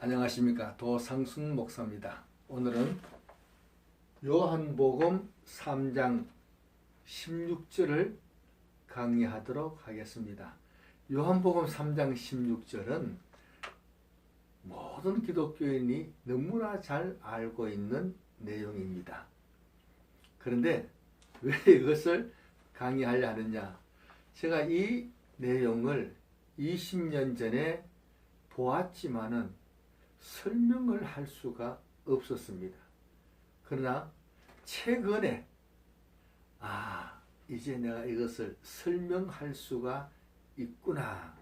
안녕하십니까. 도상순 목사입니다. 오늘은 요한복음 3장 16절을 강의하도록 하겠습니다. 요한복음 3장 16절은 모든 기독교인이 너무나 잘 알고 있는 내용입니다. 그런데 왜 이것을 강의하려 하느냐? 제가 이 내용을 20년 전에 보았지만은 설명을 할 수가 없었습니다. 그러나 최근에 이제 내가 이것을 설명할 수가 있구나.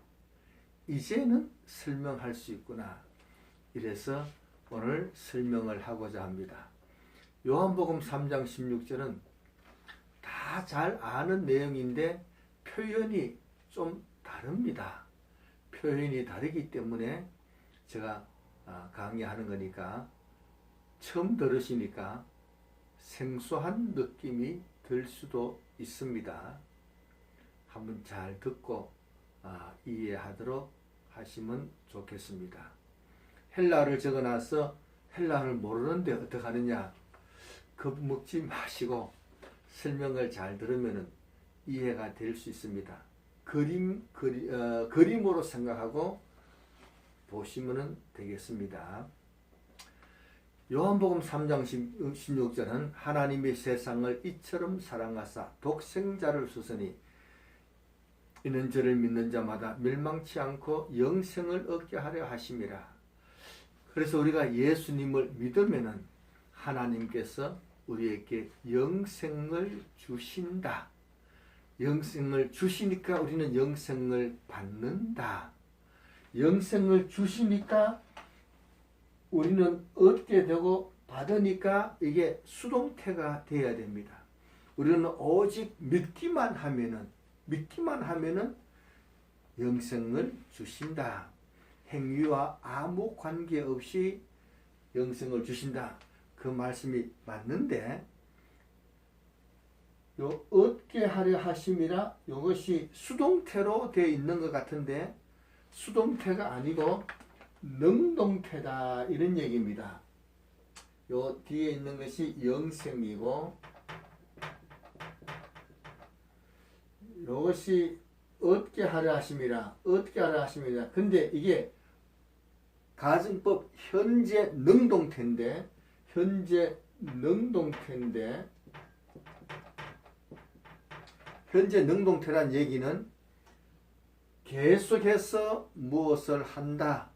이제는 설명할 수 있구나. 이래서 오늘 설명을 하고자 합니다. 요한복음 3장 16절은 다 잘 아는 내용인데 표현이 좀 다릅니다. 표현이 다르기 때문에 제가 강의하는 거니까 처음 들으시니까 생소한 느낌이 들 수도 있습니다. 한번 잘 듣고 이해하도록 하시면 좋겠습니다. 헬라어를 적어놔서 헬라어를 모르는데 어떡하느냐? 겁먹지 마시고 설명을 잘 들으면 이해가 될 수 있습니다. 그림으로 생각하고 보시면 되겠습니다. 요한복음 3장 16절은 하나님이 세상을 이처럼 사랑하사 독생자를 주시니 이는 저를 믿는 자마다 멸망치 않고 영생을 얻게 하려 하심이라. 그래서 우리가 예수님을 믿으면은 하나님께서 우리에게 영생을 주신다. 영생을 주시니까 우리는 영생을 받는다. 영생을 주시니까 우리는 얻게 되고 받으니까 이게 수동태가 되어야 됩니다. 우리는 오직 믿기만 하면은 영생을 주신다. 행위와 아무 관계없이 영생을 주신다. 그 말씀이 맞는데 요 얻게 하려 하심이라 이것이 수동태로 되어 있는 것 같은데 수동태가 아니고 능동태다 이런 얘기입니다. 요 뒤에 있는 것이 영생이고 이것이 얻게 하려 하심이라 근데 이게 가정법 현재 능동태인데 현재 능동태란 얘기는 계속해서 무엇을 한다.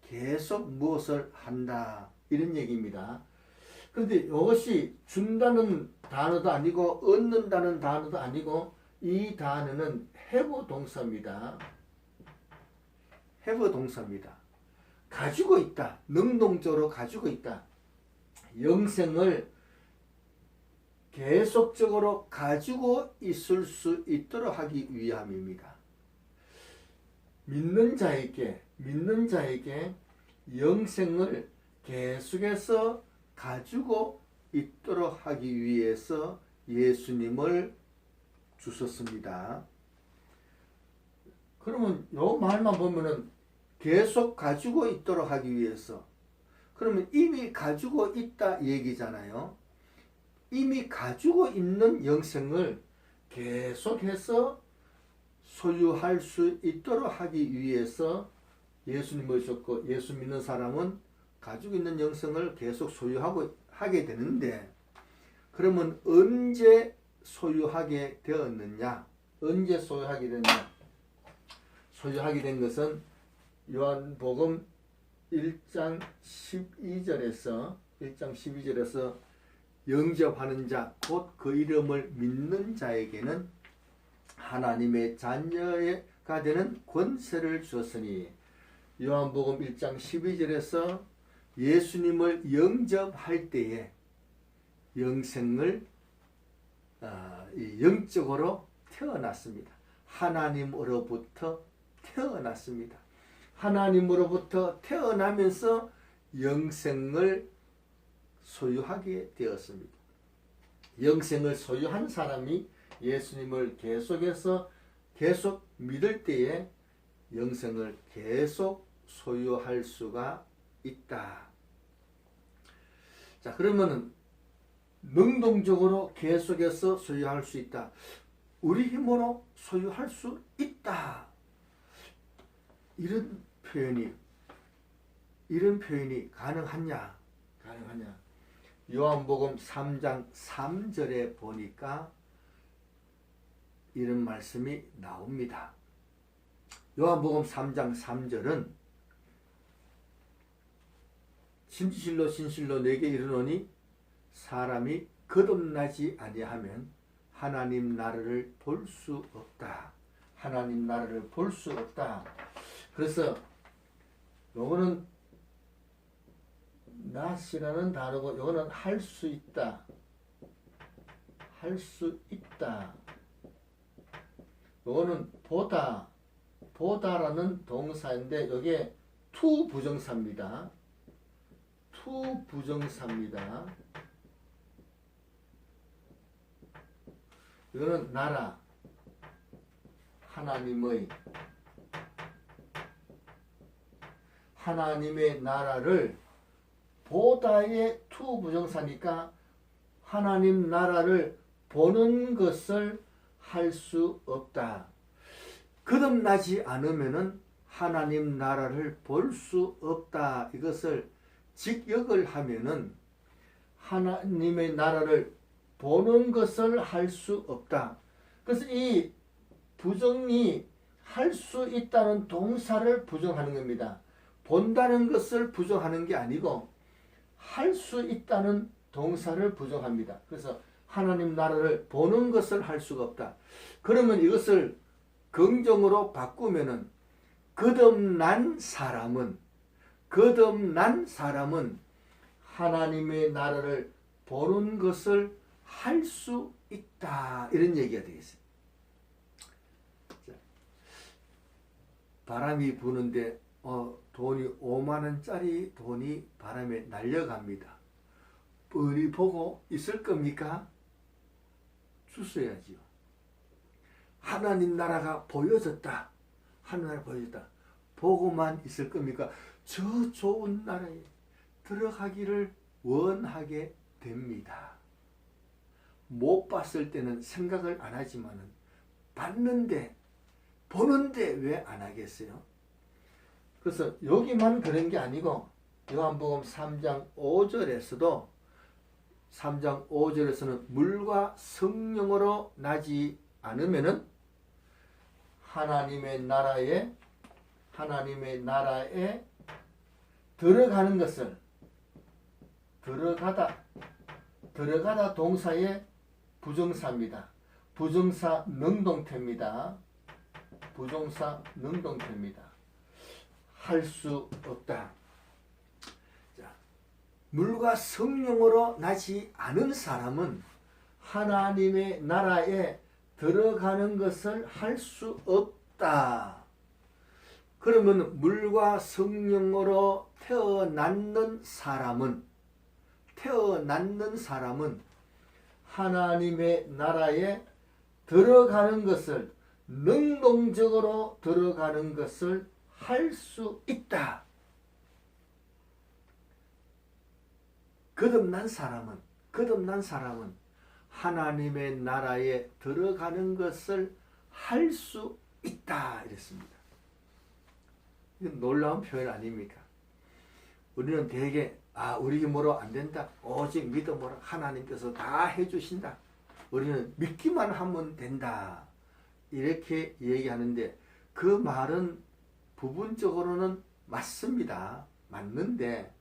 계속 무엇을 한다. 이런 얘기입니다. 그런데 이것이 준다는 단어도 아니고 얻는다는 단어도 아니고 이 단어는 have 동사입니다. have 동사입니다. 가지고 있다. 능동적으로 가지고 있다. 영생을 계속적으로 가지고 있을 수 있도록 하기 위함입니다. 믿는 자에게 영생을 계속해서 가지고 있도록 하기 위해서 예수님을 주셨습니다. 그러면 요 말만 보면은 계속 가지고 있도록 하기 위해서 그러면 이미 가지고 있다 얘기잖아요. 이미 가지고 있는 영생을 계속해서 소유할 수 있도록 하기 위해서 예수님을 주셨고 예수 믿는 사람은 가지고 있는 영생을 계속 소유하게 되는데 그러면 언제 소유하게 되었느냐? 언제 소유하게 됐느냐? 소유하게 된 것은 요한복음 1장 12절에서 영접하는 자, 곧 그 이름을 믿는 자에게는 하나님의 자녀가 되는 권세를 주었으니 요한복음 1장 12절에서 예수님을 영접할 때에 영생을 영적으로 태어났습니다. 하나님으로부터 태어났습니다. 하나님으로부터 태어나면서 영생을 소유하게 되었습니다. 영생을 소유한 사람이 예수님을 계속 믿을 때에 영생을 계속 소유할 수가 있다. 자, 그러면은 능동적으로 계속해서 소유할 수 있다. 우리 힘으로 소유할 수 있다. 이런 표현이 가능하냐? 요한복음 3장 3절에 보니까 이런 말씀이 나옵니다. 요한복음 3장 3절은 진실로 내게 이르노니 사람이 거듭나지 아니하면 하나님 나라를 볼 수 없다. 하나님 나라를 볼 수 없다. 그래서 요거는 not이라는 단어고 요거는 할 수 있다. 할 수 있다. 요거는 보다라는 동사인데 여기에 to 부정사입니다. to 부정사입니다. 이거는 나라, 하나님의 나라를 보다의 to 부정사니까 하나님 나라를 보는 것을 할 수 없다. 거듭나지 않으면은 하나님 나라를 볼 수 없다. 이것을 직역을 하면은 하나님의 나라를 보는 것을 할 수 없다. 그래서 이 부정이 할 수 있다는 동사를 부정하는 겁니다. 본다는 것을 부정하는 게 아니고 할 수 있다는 동사를 부정합니다. 그래서 하나님 나라를 보는 것을 할 수가 없다. 그러면 이것을 긍정으로 바꾸면은 거듭난 사람은 하나님의 나라를 보는 것을 할 수 있다. 이런 얘기가 되겠어요. 바람이 부는데 돈이 5만 원짜리 돈이 바람에 날려갑니다. 뻔히 보고 있을 겁니까? 주셔야지요. 하나님 나라가 보여졌다. 하나님 나라 보여졌다. 보고만 있을 겁니까? 저 좋은 나라에 들어가기를 원하게 됩니다. 못 봤을 때는 생각을 안 하지만은 봤는데 보는데 왜 안 하겠어요? 그래서 여기만 그런 게 아니고 요한복음 3장 5절에서는 물과 성령으로 나지 않으면은 하나님의 나라에 들어가는 것을 들어가다 동사의 부정사입니다. 부정사 능동태입니다. 할 수 없다. 자, 물과 성령으로 나지 않은 사람은 하나님의 나라에 들어가는 것을 할 수 없다. 그러면 물과 성령으로 태어난 사람은 하나님의 나라에 들어가는 것을 능동적으로 들어가는 것을 할 수 있다. 거듭난 사람은 하나님의 나라에 들어가는 것을 할 수 있다. 이랬습니다. 이건 놀라운 표현 아닙니까? 우리는 대개 우리 힘으로 안 된다. 오직 믿음으로 하나님께서 다 해주신다. 우리는 믿기만 하면 된다. 이렇게 얘기하는데 그 말은 부분적으로는 맞습니다. 맞는데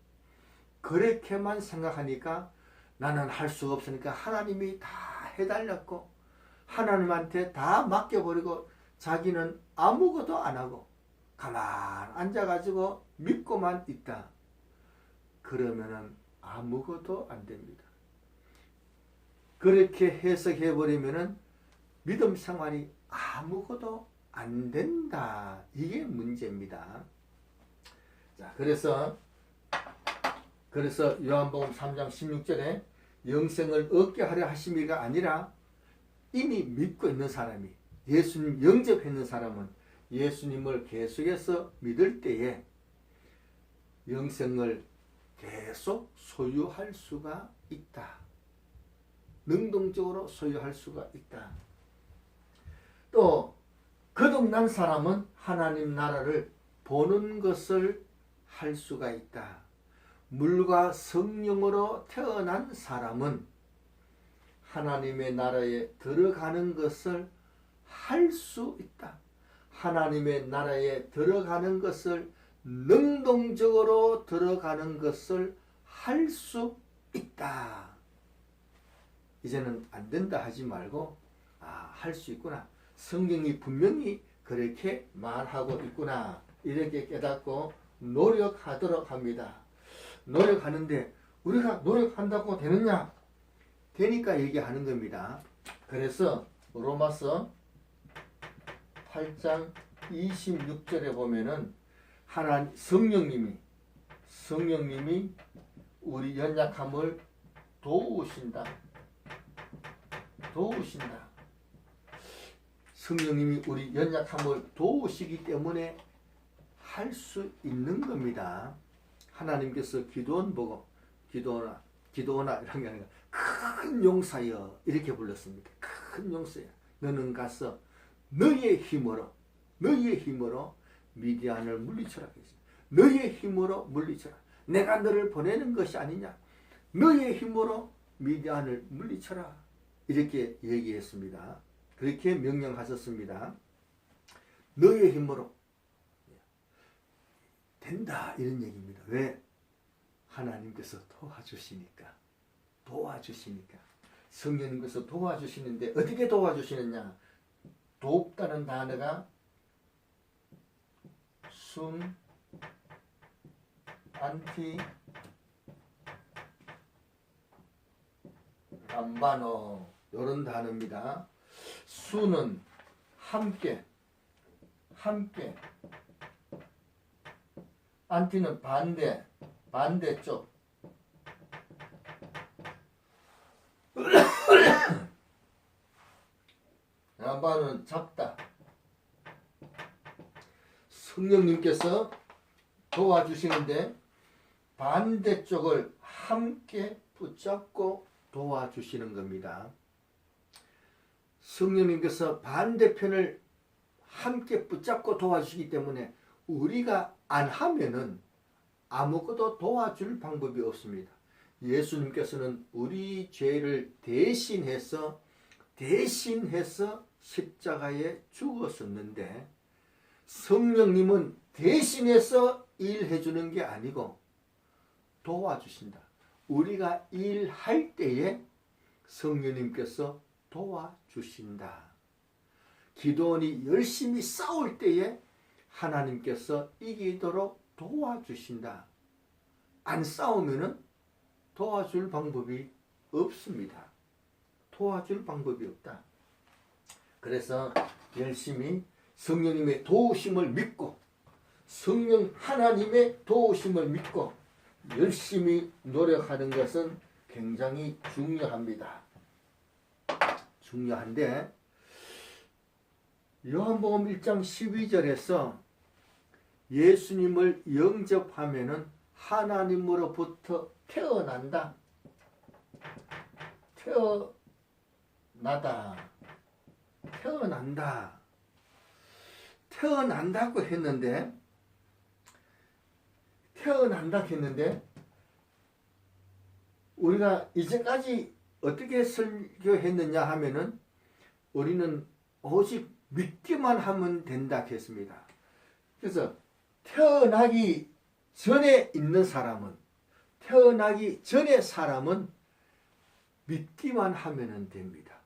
그렇게만 생각하니까 나는 할 수가 없으니까 하나님이 다 해달렸고 하나님한테 다 맡겨버리고 자기는 아무것도 안 하고 가만 앉아가지고 믿고만 있다. 그러면은 아무것도 안 됩니다. 그렇게 해석해버리면은 믿음 생활이 아무것도 안 된다. 이게 문제입니다. 자, 그래서 요한복음 3장 16절에 영생을 얻게 하려 하심이가 아니라 이미 믿고 있는 사람이 예수님 영접했는 사람은 예수님을 계속해서 믿을 때에 영생을 계속 소유할 수가 있다. 능동적으로 소유할 수가 있다. 또 거듭난 사람은 하나님 나라를 보는 것을 할 수가 있다. 물과 성령으로 태어난 사람은 하나님의 나라에 들어가는 것을 할 수 있다. 하나님의 나라에 들어가는 것을 능동적으로 들어가는 것을 할 수 있다. 이제는 안 된다 하지 말고 할 수 있구나. 성경이 분명히 그렇게 말하고 있구나. 이렇게 깨닫고 노력하도록 합니다. 노력하는데 우리가 노력한다고 되느냐? 되니까 얘기하는 겁니다. 그래서 로마서 8장 26절에 보면은 성령님이 우리 연약함을 도우신다. 성령님이 우리 연약함을 도우시기 때문에 할 수 있는 겁니다. 하나님께서 기도원 보고 기도원아 이런 게 아니라 큰 용사여 이렇게 불렀습니다. 큰 용사여 너는 가서 너의 힘으로 미디안을 물리쳐라. 너의 힘으로 물리쳐라. 내가 너를 보내는 것이 아니냐. 너의 힘으로 미디안을 물리쳐라. 이렇게 얘기했습니다. 그렇게 명령하셨습니다. 너의 힘으로 된다 이런 얘기입니다. 왜? 하나님께서 도와주시니까. 성령님께서 도와주시는데 어떻게 도와주시느냐? 돕다는 단어가 순, 안티, 람바노 이런 단어입니다. 수는 함께, 안티는 반대쪽, 람바노는 잡다. 성령님께서 도와주시는데 반대쪽을 함께 붙잡고 도와주시는 겁니다. 성령님께서 반대편을 함께 붙잡고 도와주시기 때문에 우리가 안 하면은 아무것도 도와줄 방법이 없습니다. 예수님께서는 우리 죄를 대신해서 십자가에 죽었었는데 성령님은 대신해서 일해주는 게 아니고 도와주신다. 우리가 일할 때에 성령님께서 도와주신다. 기도원이 열심히 싸울 때에 하나님께서 이기도록 도와주신다. 안 싸우면은 도와줄 방법이 없습니다. 도와줄 방법이 없다. 그래서 열심히 성령님의 도우심을 믿고 성령 하나님의 도우심을 믿고 열심히 노력하는 것은 굉장히 중요합니다. 중요한데 요한복음 1장 12절에서 예수님을 영접하면은 하나님으로부터 태어난다. 태어난다고 했는데 우리가 이제까지 어떻게 설교했느냐 하면은 우리는 오직 믿기만 하면 된다 했습니다. 그래서 태어나기 전에 사람은 믿기만 하면 됩니다.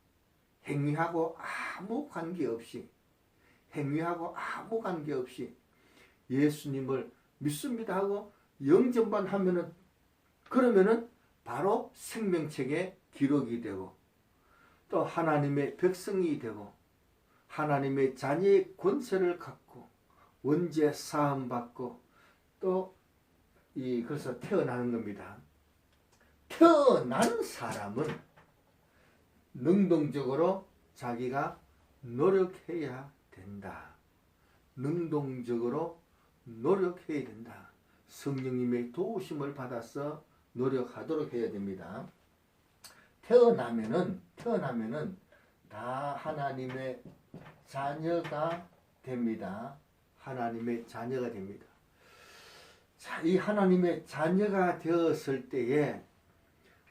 행위하고 아무 관계없이 예수님을 믿습니다 하고 영접만 하면은 그러면은 바로 생명책에 기록이 되고 또 하나님의 백성이 되고 하나님의 자녀의 권세를 갖고 원죄 사함 받고 또 그래서 태어나는 겁니다. 태어난 사람은 능동적으로 자기가 노력해야 된다. 성령님의 도우심을 받아서 노력하도록 해야 됩니다. 태어나면은 다 하나님의 자녀가 됩니다. 하나님의 자녀가 됩니다. 자, 이 하나님의 자녀가 되었을 때에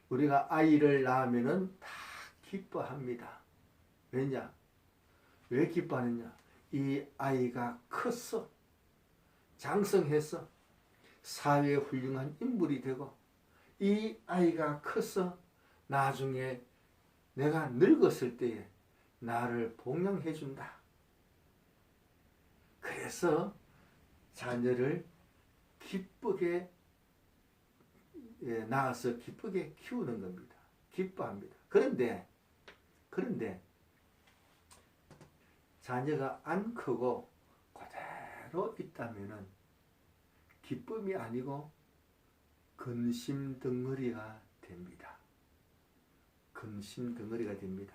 우리가 아이를 낳으면은 다 기뻐합니다. 왜냐? 왜 기뻐하느냐? 이 아이가 컸어. 장성해서 사회에 훌륭한 인물이 되고 이 아이가 커서 나중에 내가 늙었을 때에 나를 봉양해 준다. 그래서 자녀를 기쁘게 낳아서 기쁘게 키우는 겁니다. 기뻐합니다. 그런데 자녀가 안 크고 그대로 있다면은 기쁨이 아니고 근심 덩어리가 됩니다. 근심 덩어리가 됩니다.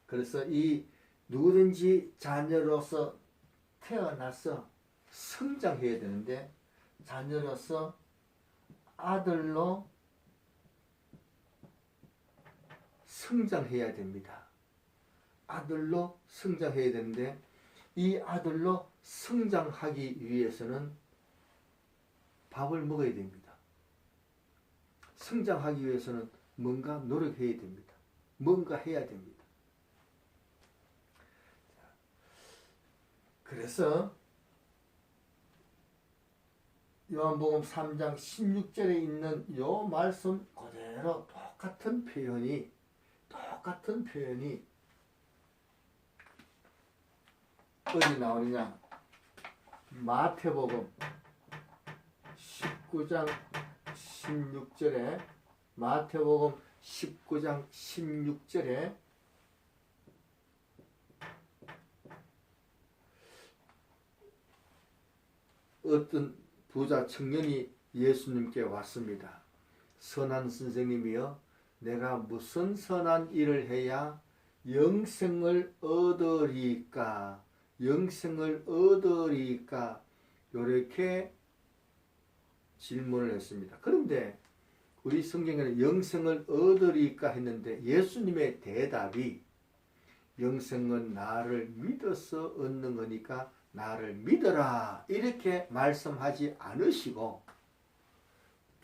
그래서 이 누구든지 자녀로서 태어나서 성장해야 되는데 자녀로서 아들로 성장해야 됩니다. 아들로 성장해야 되는데 이 아들로 성장하기 위해서는 밥을 먹어야 됩니다. 성장하기 위해서는 뭔가 노력해야 됩니다. 뭔가 해야 됩니다. 그래서 요한복음 3장 16절에 있는 요 말씀 그대로 똑같은 표현이 어디 나오느냐? 마태복음 19장 16절에 마태복음 19장 16절에 어떤 부자 청년이 예수님께 왔습니다. 선한 선생님이여, 내가 무슨 선한 일을 해야 영생을 얻으리까? 영생을 얻으리까? 이렇게 질문을 했습니다. 그런데 우리 성경에는 영생을 얻으리까 했는데 예수님의 대답이 영생은 나를 믿어서 얻는 거니까 나를 믿어라 이렇게 말씀하지 않으시고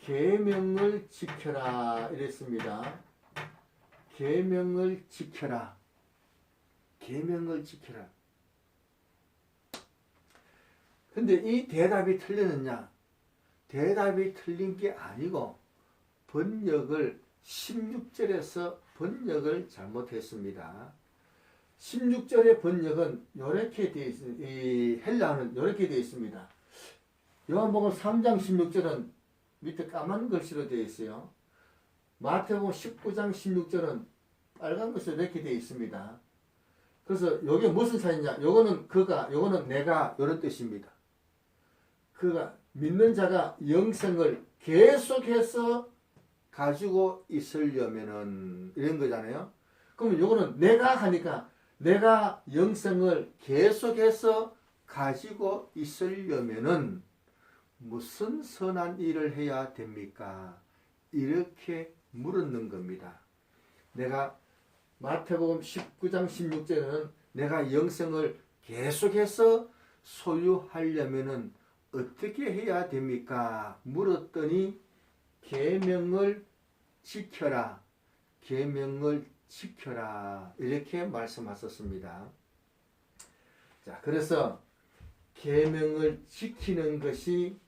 계명을 지켜라 이랬습니다. 계명을 지켜라. 계명을 지켜라. 근데 이 대답이 틀렸느냐? 대답이 틀린 게 아니고 번역을 16절에서 번역을 잘못했습니다. 16절의 번역은 이렇게 되어 있습니다. 이 헬라어는 이렇게 되어 있습니다. 요한복음 3장 16절은 밑에 까만 글씨로 되어 있어요. 마태복음 19장 16절은 빨간 글씨로 이렇게 되어 있습니다. 그래서 이게 무슨 차이냐? 요거는 그가, 요거는 내가 이런 뜻입니다. 그가 믿는 자가 영생을 계속해서 가지고 있으려면은 이런 거잖아요. 그러면 요거는 내가 하니까 내가 영생을 계속해서 가지고 있으려면은 무슨 선한 일을 해야 됩니까? 이렇게 물었는 겁니다. 내가 마태복음 19장 16절에는 내가 영생을 계속해서 소유하려면은 어떻게 해야 됩니까? 물었더니 계명을 지켜라. 계명을 지켜라. 이렇게 말씀하셨습니다. 자, 그래서 계명을 지키는 것이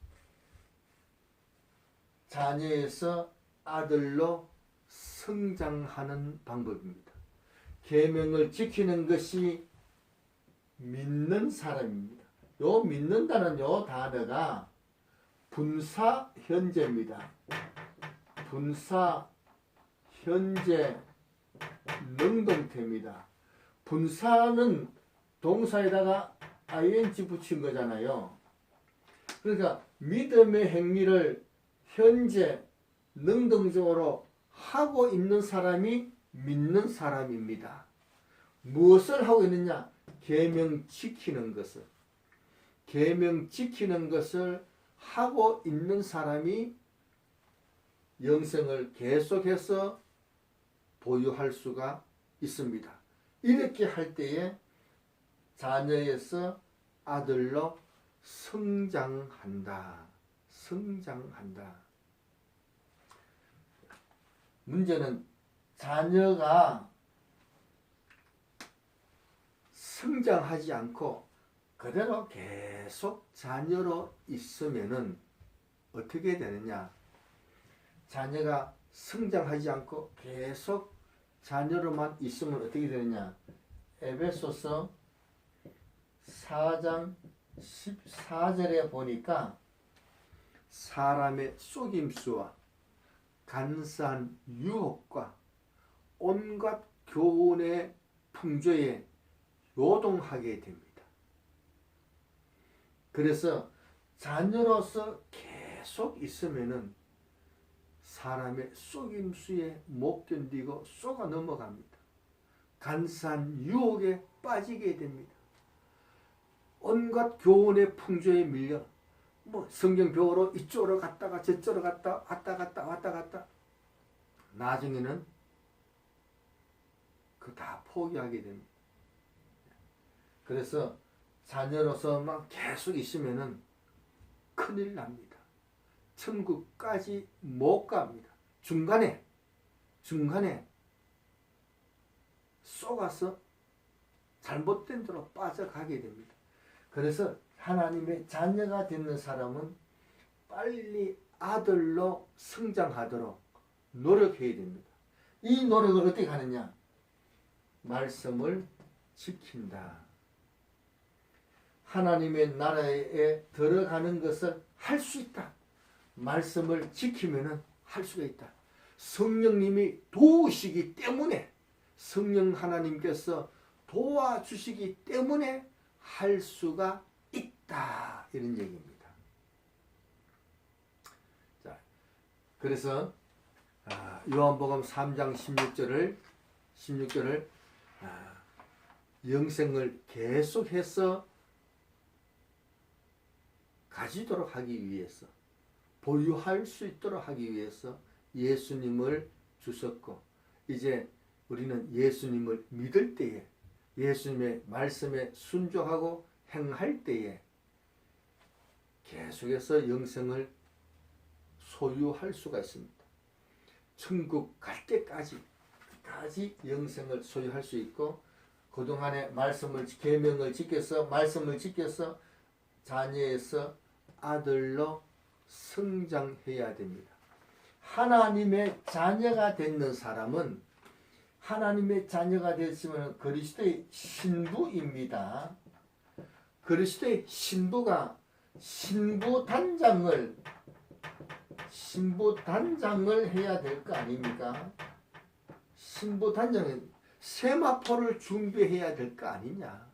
자녀에서 아들로 성장하는 방법입니다. 계명을 지키는 것이 믿는 사람입니다. 요 믿는다는 요 단어가 분사 현재입니다. 분사 현재 능동태입니다. 분사는 동사에다가 ing 붙인 거잖아요. 그러니까 믿음의 행위를 현재 능동적으로 하고 있는 사람이 믿는 사람입니다. 무엇을 하고 있느냐? 계명 지키는 것을. 계명 지키는 것을 하고 있는 사람이 영생을 계속해서 보유할 수가 있습니다. 이렇게 할 때에 자녀에서 아들로 성장한다. 성장한다. 문제는 자녀가 성장하지 않고 그대로 계속 자녀로 있으면은 어떻게 되느냐? 자녀가 성장하지 않고 계속 자녀로만 있으면 어떻게 되느냐? 에베소서 4장 14절에 보니까 사람의 속임수와 간사한 유혹과 온갖 교훈의 풍조에 요동하게 됩니다. 그래서 자녀로서 계속 있으면은 사람의 속임수에 못 견디고 쏘가 넘어갑니다. 간사한 유혹에 빠지게 됩니다. 온갖 교훈의 풍조에 밀려 성경벽으로 이쪽으로 갔다가 저쪽으로 갔다 왔다 갔다 나중에는 그 다 포기하게 됩니다. 그래서 자녀로서만 계속 있으면은 큰일 납니다. 천국까지 못 갑니다. 중간에 쏘가서 잘못된 대로 빠져가게 됩니다. 그래서 하나님의 자녀가 되는 사람은 빨리 아들로 성장하도록 노력해야 됩니다. 이 노력을 어떻게 하느냐? 말씀을 지킨다. 하나님의 나라에 들어가는 것을 할 수 있다. 말씀을 지키면 할 수가 있다. 성령님이 도우시기 때문에, 성령 하나님께서 도와주시기 때문에 할 수가 있다. 이런 얘기입니다. 자, 그래서 요한복음 3장 16절을 영생을 계속해서 가지도록 하기 위해서, 보유할 수 있도록 하기 위해서 예수님을 주셨고, 이제 우리는 예수님을 믿을 때에, 예수님의 말씀에 순종하고 행할 때에 계속해서 영생을 소유할 수가 있습니다. 천국 갈 때까지 영생을 소유할 수 있고, 그동안의 계명을 지켜서, 말씀을 지켜서 자녀에서 아들로 성장해야 됩니다. 하나님의 자녀가 되는 사람은, 하나님의 자녀가 됐으면 그리스도의 신부입니다. 그리스도의 신부가 신부단장을 해야 될 거 아닙니까? 신부단장은 세마포를 준비해야 될 거 아니냐?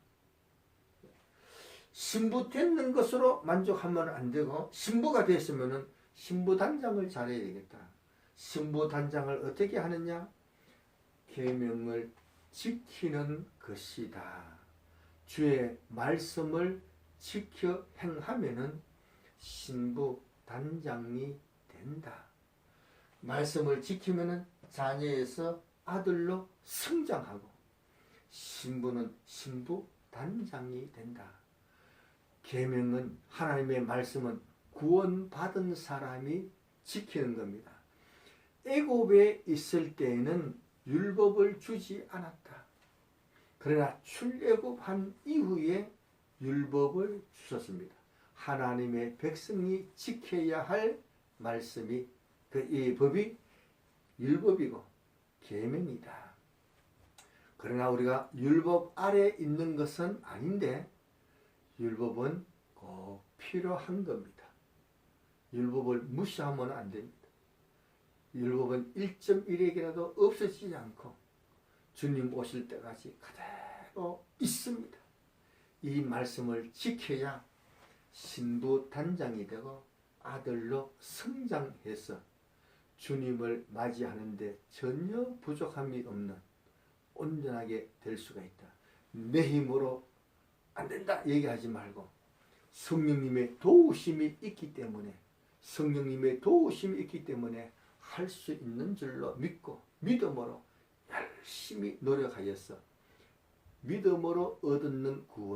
신부 되는 것으로 만족하면 안 되고, 신부가 됐으면 신부단장을 잘해야 되겠다. 신부단장을 어떻게 하느냐? 계명을 지키는 것이다. 주의 말씀을 지켜 행하면은 신부단장이 된다. 말씀을 지키면은 자녀에서 아들로 성장하고, 신부는 신부단장이 된다. 계명은, 하나님의 말씀은 구원받은 사람이 지키는 겁니다. 애굽에 있을 때에는 율법을 주지 않았다. 그러나 출애굽한 이후에 율법을 주셨습니다. 하나님의 백성이 지켜야 할 말씀이, 이 법이 율법이고 계명이다. 그러나 우리가 율법 아래 있는 것은 아닌데, 율법은 꼭 필요한 겁니다. 율법을 무시하면 안 됩니다. 율법은 1.1핵이라도 없어지지 않고 주님 오실 때까지 그대로 있습니다. 이 말씀을 지켜야 신부 단장이 되고 아들로 성장해서 주님을 맞이하는데 전혀 부족함이 없는 온전하게 될 수가 있다. 내 힘으로 안 된다 얘기하지 말고 성령님의 도우심이 있기 때문에 할 수 있는 줄로 믿고 믿음으로 열심히 노력하여서 믿음으로 얻는 구원